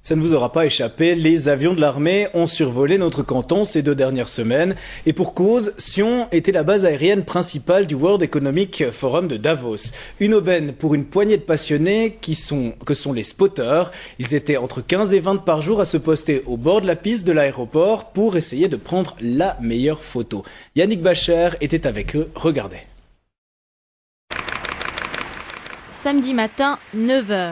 Ça ne vous aura pas échappé, les avions de l'armée ont survolé notre canton ces 2 dernières semaines. Et pour cause, Sion était la base aérienne principale du World Economic Forum de Davos. Une aubaine pour une poignée de passionnés que sont les spotters. Ils étaient entre 15 et 20 par jour à se poster au bord de la piste de l'aéroport pour essayer de prendre la meilleure photo. Yannick Bacher était avec eux, regardez. Samedi matin, 9 h.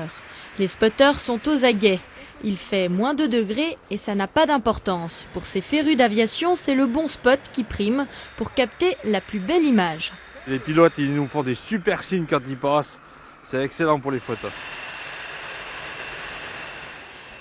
Les spotters sont aux aguets. Il fait moins 2 degrés et ça n'a pas d'importance. Pour ces férus d'aviation, c'est le bon spot qui prime pour capter la plus belle image. Les pilotes, ils nous font des super signes quand ils passent. C'est excellent pour les photos.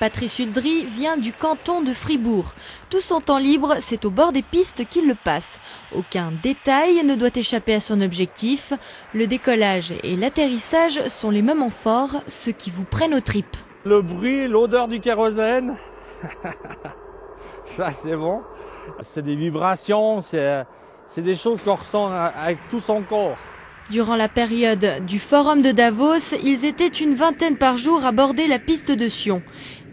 Patrice Huldry vient du canton de Fribourg. Tout son temps libre, c'est au bord des pistes qu'il le passe. Aucun détail ne doit échapper à son objectif. Le décollage et l'atterrissage sont les moments forts, ceux qui vous prennent aux tripes. Le bruit, l'odeur du kérosène, ça c'est bon. C'est des vibrations, c'est des choses qu'on ressent avec tout son corps. Durant la période du Forum de Davos, ils étaient une vingtaine par jour à border la piste de Sion.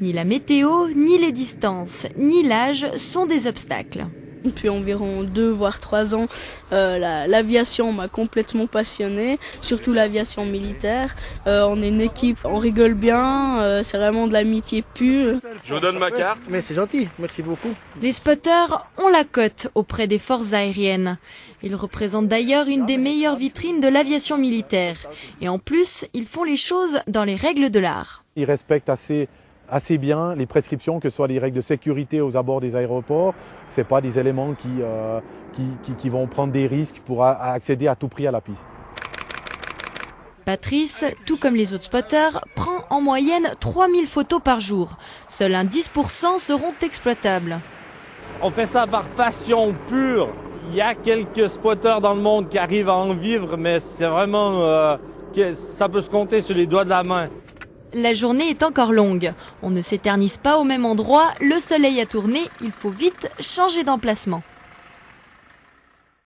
Ni la météo, ni les distances, ni l'âge sont des obstacles. Depuis environ 2 voire 3 ans, l'aviation m'a complètement passionné, surtout l'aviation militaire. On est une équipe, on rigole bien, c'est vraiment de l'amitié pure. Je vous donne ma carte. Mais c'est gentil, merci beaucoup. Les spotters ont la cote auprès des forces aériennes. Ils représentent d'ailleurs une des meilleures vitrines de l'aviation militaire. Et en plus, ils font les choses dans les règles de l'art. Ils respectent assez bien les prescriptions, que ce soit les règles de sécurité aux abords des aéroports. Ce n'est pas des éléments qui vont prendre des risques pour accéder à tout prix à la piste. Patrice, tout comme les autres spotters, prend en moyenne 3000 photos par jour. Seuls un 10% seront exploitables. On fait ça par passion pure. Il y a quelques spotters dans le monde qui arrivent à en vivre, mais c'est vraiment... ça peut se compter sur les doigts de la main. La journée est encore longue. On ne s'éternise pas au même endroit, le soleil a tourné, il faut vite changer d'emplacement.